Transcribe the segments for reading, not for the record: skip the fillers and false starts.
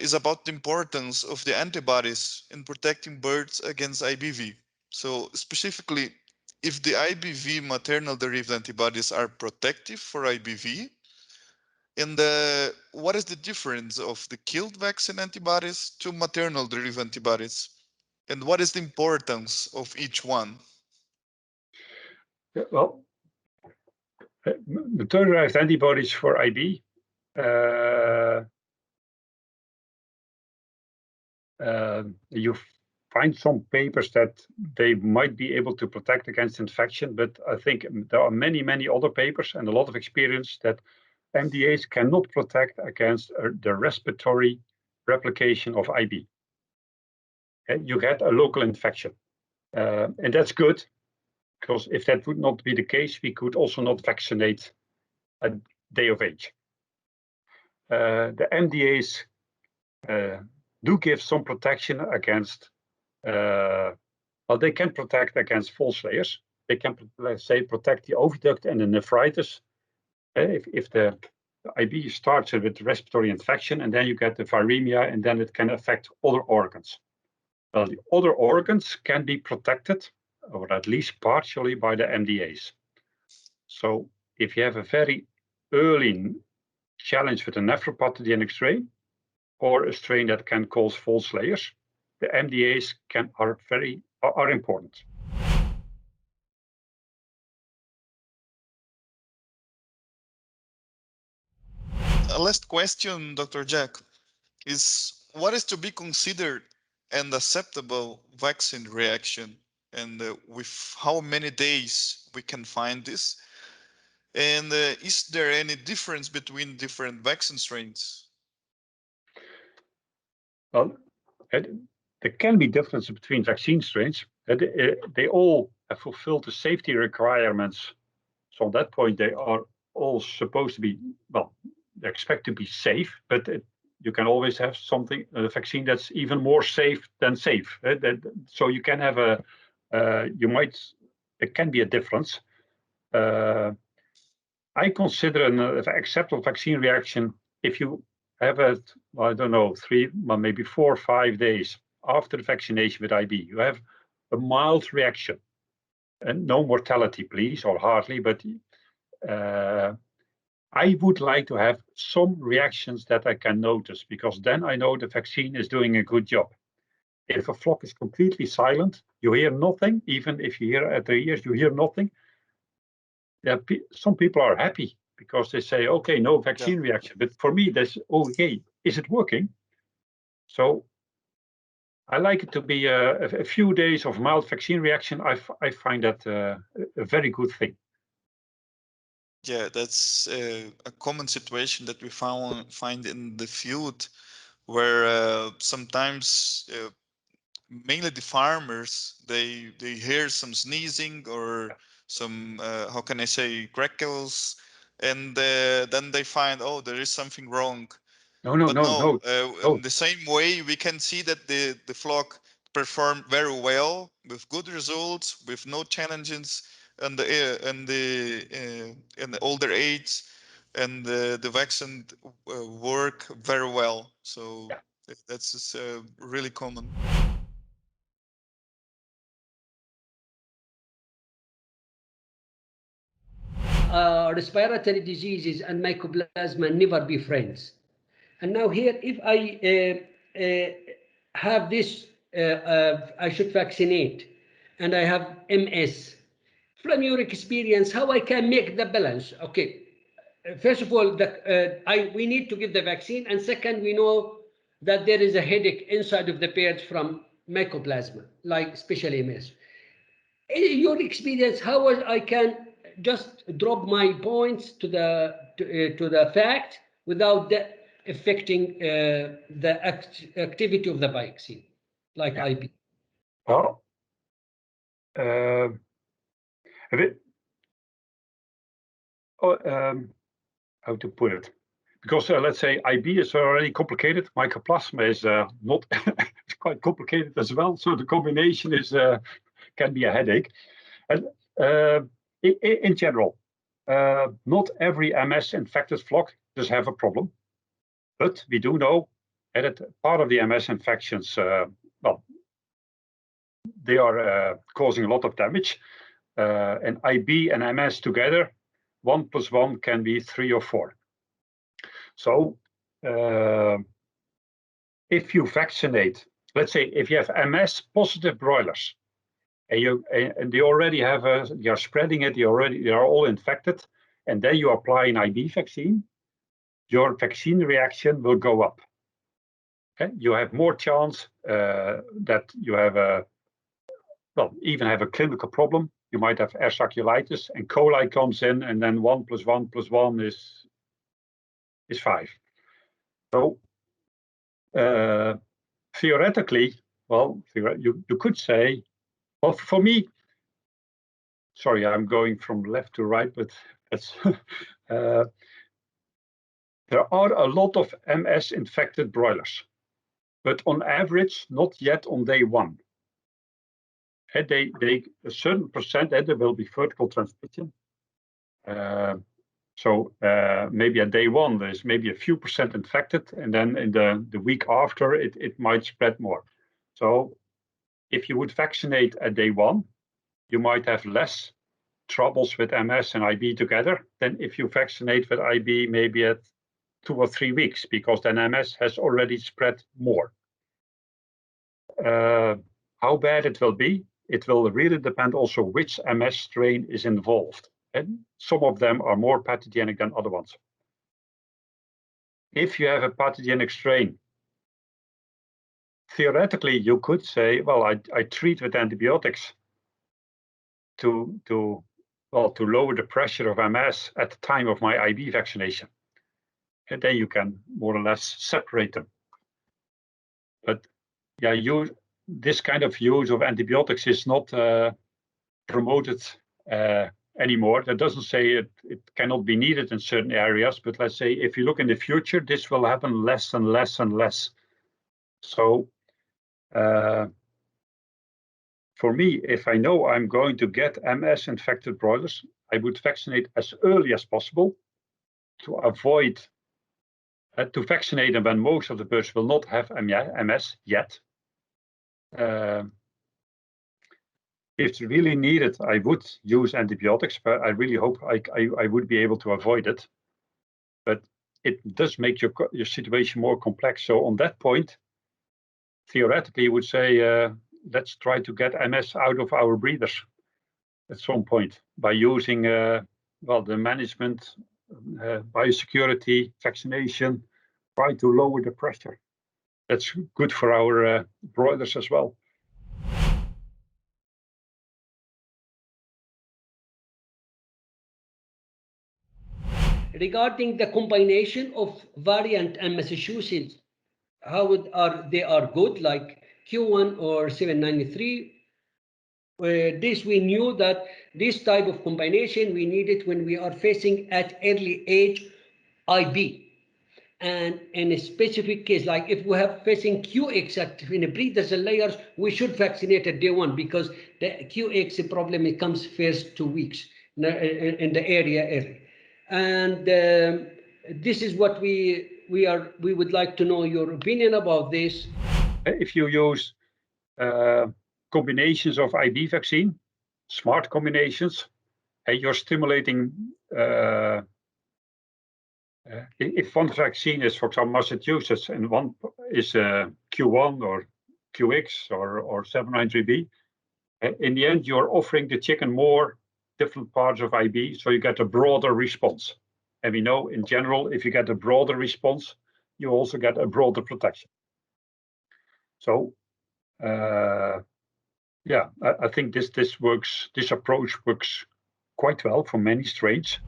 is about the importance of the antibodies in protecting birds against IBV. So specifically, if the IBV maternal derived antibodies are protective for IBV, and what is the difference of the killed vaccine antibodies to maternal derived antibodies? And what is the importance of each one? Well, maternal derived antibodies for IB, you find some papers that they might be able to protect against infection, but I think there are many, many other papers and a lot of experience that MDAs cannot protect against the respiratory replication of IB. And you get a local infection, and that's good, because if that would not be the case, we could also not vaccinate a day of age. The MDAs do give some protection against, well, they can protect against false layers. They can, let's say, protect the oviduct and the nephritis. If the IB starts with respiratory infection, and then you get the viremia, and then it can affect other organs. Well, the other organs can be protected, or at least partially, by the MDAs. So if you have a very early challenge with a nephropathogenic strain, or a strain that can cause false layers, the MDAs are important. A last question, Dr. Jack, is what is to be considered an acceptable vaccine reaction, and with how many days we can find this? And is there any difference between different vaccine strains? Well, there can be differences between vaccine strains. They all have fulfilled the safety requirements. So at that point, they are all supposed to be, well, they expect to be safe, but you can always have something, a vaccine that's even more safe than safe. So you can have there can be a difference. I consider an acceptable vaccine reaction if you have it, I don't know, 3, well, maybe 4 or 5 days after the vaccination with IB. You have a mild reaction, and no mortality, please, or hardly, but I would like to have some reactions that I can notice, because then I know the vaccine is doing a good job. If a flock is completely silent, you hear nothing, even if you hear at their ears, you hear nothing. Some people are happy because they say, okay, no vaccine reaction. But for me, that's okay. Is it working? So I like it to be a few days of mild vaccine reaction. I find that a very good thing. Yeah, that's a common situation that we find in the field, where sometimes mainly the farmers, they hear some sneezing or some how can I say, crackles, and then they find, oh, there is something wrong. No. In the same way, we can see that the flock performed very well with good results, with no challenges in the older age, and the vaccine work very well. So that's just, really common. Respiratory diseases and mycoplasma never be friends. And now here, if I have this, I should vaccinate, and I have MS. From your experience, how I can make the balance? Okay, first of all, we need to give the vaccine, and second, we know that there is a headache inside of the bird from mycoplasma, like especially MS. In your experience, how I can just drop my points to the fact without affecting the activity of the vaccine, like IB? Well, how to put it? Because let's say IB is already complicated. Mycoplasma is not. It's quite complicated as well. So the combination is can be a headache. And in general, not every MS infected flock does have a problem, but we do know And part of the MS infections, well, they are causing a lot of damage. And IB and MS together, 1 + 1 can be 3 or 4. So if you vaccinate, let's say if you have MS positive broilers, and they already have they are spreading it, they are all infected, and then you apply an IB vaccine, your vaccine reaction will go up. Okay? You have more chance that you have even have a clinical problem. You might have aspergillitis, and coli comes in, and then 1 + 1 + 1 is 5. So theoretically, well, you could say, well, for me, sorry, I'm going from left to right, but that's there are a lot of MS infected broilers, but on average, not yet on day 1. And they a certain percent, and there will be vertical transmission. So maybe at day 1, there's maybe a few percent infected, and then in the week after, it might spread more. So if you would vaccinate at day 1, you might have less troubles with MS and IB together than if you vaccinate with IB maybe at 2 or 3 weeks, because then MS has already spread more. How bad it will be, it will really depend also which MS strain is involved. And some of them are more pathogenic than other ones. If you have a pathogenic strain, theoretically, you could say, well, I treat with antibiotics to lower the pressure of MS at the time of my IB vaccination. And then you can more or less separate them. But yeah, this kind of use of antibiotics is not promoted anymore. That doesn't say it cannot be needed in certain areas, but let's say if you look in the future, this will happen less and less and less. So for me, if I know I'm going to get MS infected broilers, I would vaccinate as early as possible to avoid to vaccinate them when most of the birds will not have MS yet. If it's really needed, I would use antibiotics, but I really hope I would be able to avoid it. But it does make your situation more complex. So on that point, theoretically, you would say, let's try to get MS out of our breeders at some point by using, the management, biosecurity, vaccination, try to lower the pressure. That's good for our broilers as well. Regarding the combination of variant and Massachusetts, they are good, like Q1 or 793. This we knew that this type of combination we need it when we are facing at early age IB. And in a specific case, like if we have facing QX in a breeders and layers, we should vaccinate at day 1 because the QX problem it comes first 2 weeks in the area early. And this is what we would like to know your opinion about this. If you use combinations of IB vaccine, smart combinations, and you're stimulating. If one vaccine is, for example, Massachusetts, and one is Q1 or QX or 793B, in the end, you're offering the chicken more different parts of IB, so you get a broader response. And we know, in general, if you get a broader response, you also get a broader protection. So, yeah, I think this works. This approach works quite well for many strains.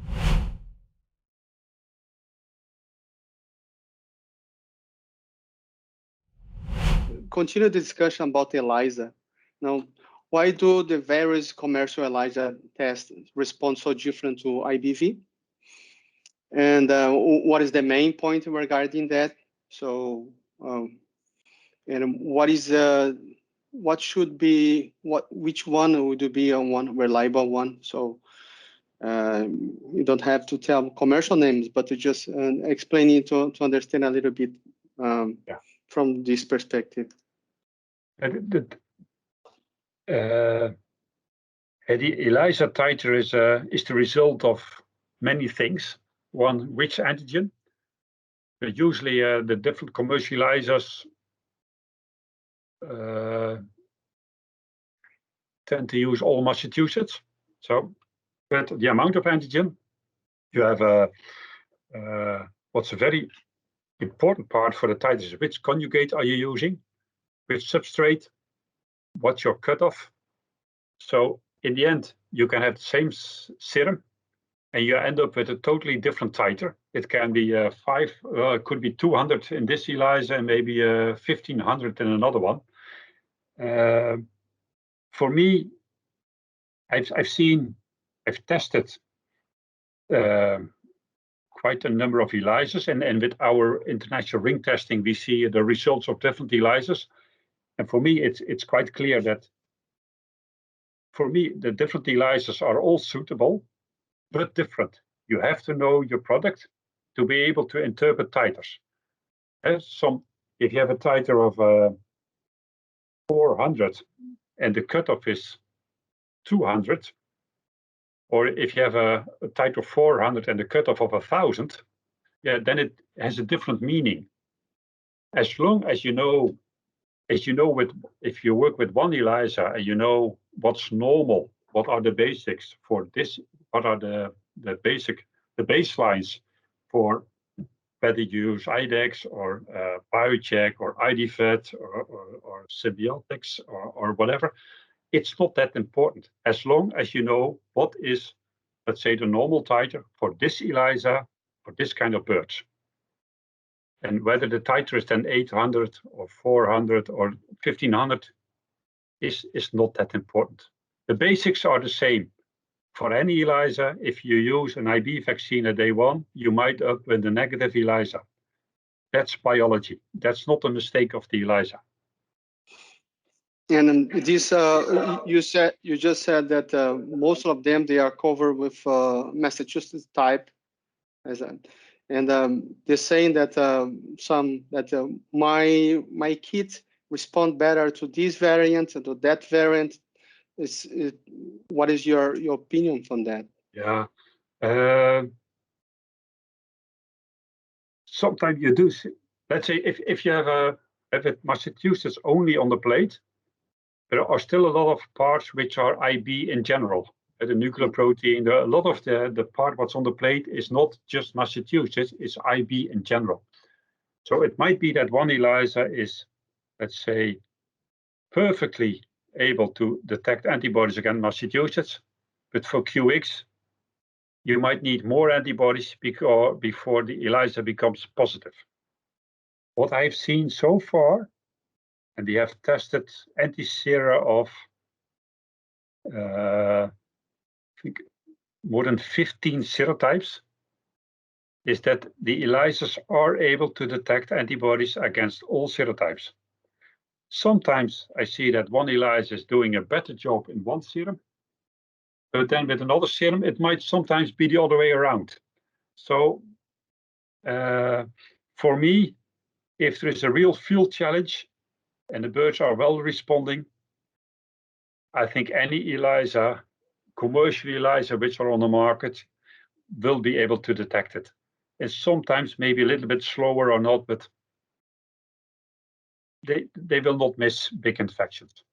Continue the discussion about ELISA. Now, why do the various commercial ELISA tests respond so different to IBV? And what is the main point regarding that? So, and which one would be a one reliable one? So you don't have to tell commercial names, but to just explain it to understand a little bit from this perspective? The ELISA titer is the result of many things. One, which antigen. But usually the different commercial ELISAs tend to use all Massachusetts. So, but the amount of antigen, you have what's a very important part for the titers. Which conjugate are you using? Which substrate? What's your cutoff? So in the end, you can have the same serum, and you end up with a totally different titer. It can be it could be 200 in this ELISA and maybe 1500 in another one. For me, I've tested quite a number of ELISAs, and with our international ring testing, we see the results of different ELISAs. And for me, it's quite clear that for me, the different ELISAs are all suitable, but different. You have to know your product to be able to interpret titers. If you have a titer of 400 and the cutoff is 200, or if you have a titer of 400 and the cutoff of 1000, yeah, then it has a different meaning. As long as you know, if you work with one ELISA and you know what's normal, what are the basics for this, what are the baselines for whether you use IDEX or biocheck or IDVET or symbiotics or whatever, it's not that important as long as you know what is, let's say, the normal titer for this ELISA for this kind of birds. And whether the titer is then 800 or 400 or 1500 is not that important. The basics are the same. For any ELISA, if you use an IB vaccine at day one, you might up with a negative ELISA. That's biology. That's not a mistake of the ELISA. And this, you just said that most of them, they are covered with Massachusetts type, and they're saying that my kids respond better to this variant and to that variant. What is your opinion on that? Yeah. Sometimes you do. Let's say if you have Massachusetts only on the plate, there are still a lot of parts which are IB in general. The nuclear protein, a lot of the part what's on the plate is not just Massachusetts, it's IB in general. So it might be that one ELISA is, let's say, perfectly able to detect antibodies against Massachusetts, but for QX, you might need more antibodies before the ELISA becomes positive. What I've seen so far, and we have tested anti-sera of I think more than 15 serotypes, is that the ELISAs are able to detect antibodies against all serotypes. Sometimes I see that one ELISA is doing a better job in one serum, but then with another serum, it might sometimes be the other way around. So for me, if there is a real field challenge and the birds are well responding, I think any ELISA, commercial ELISA which are on the market, will be able to detect it. And sometimes maybe a little bit slower or not, but they will not miss big infections.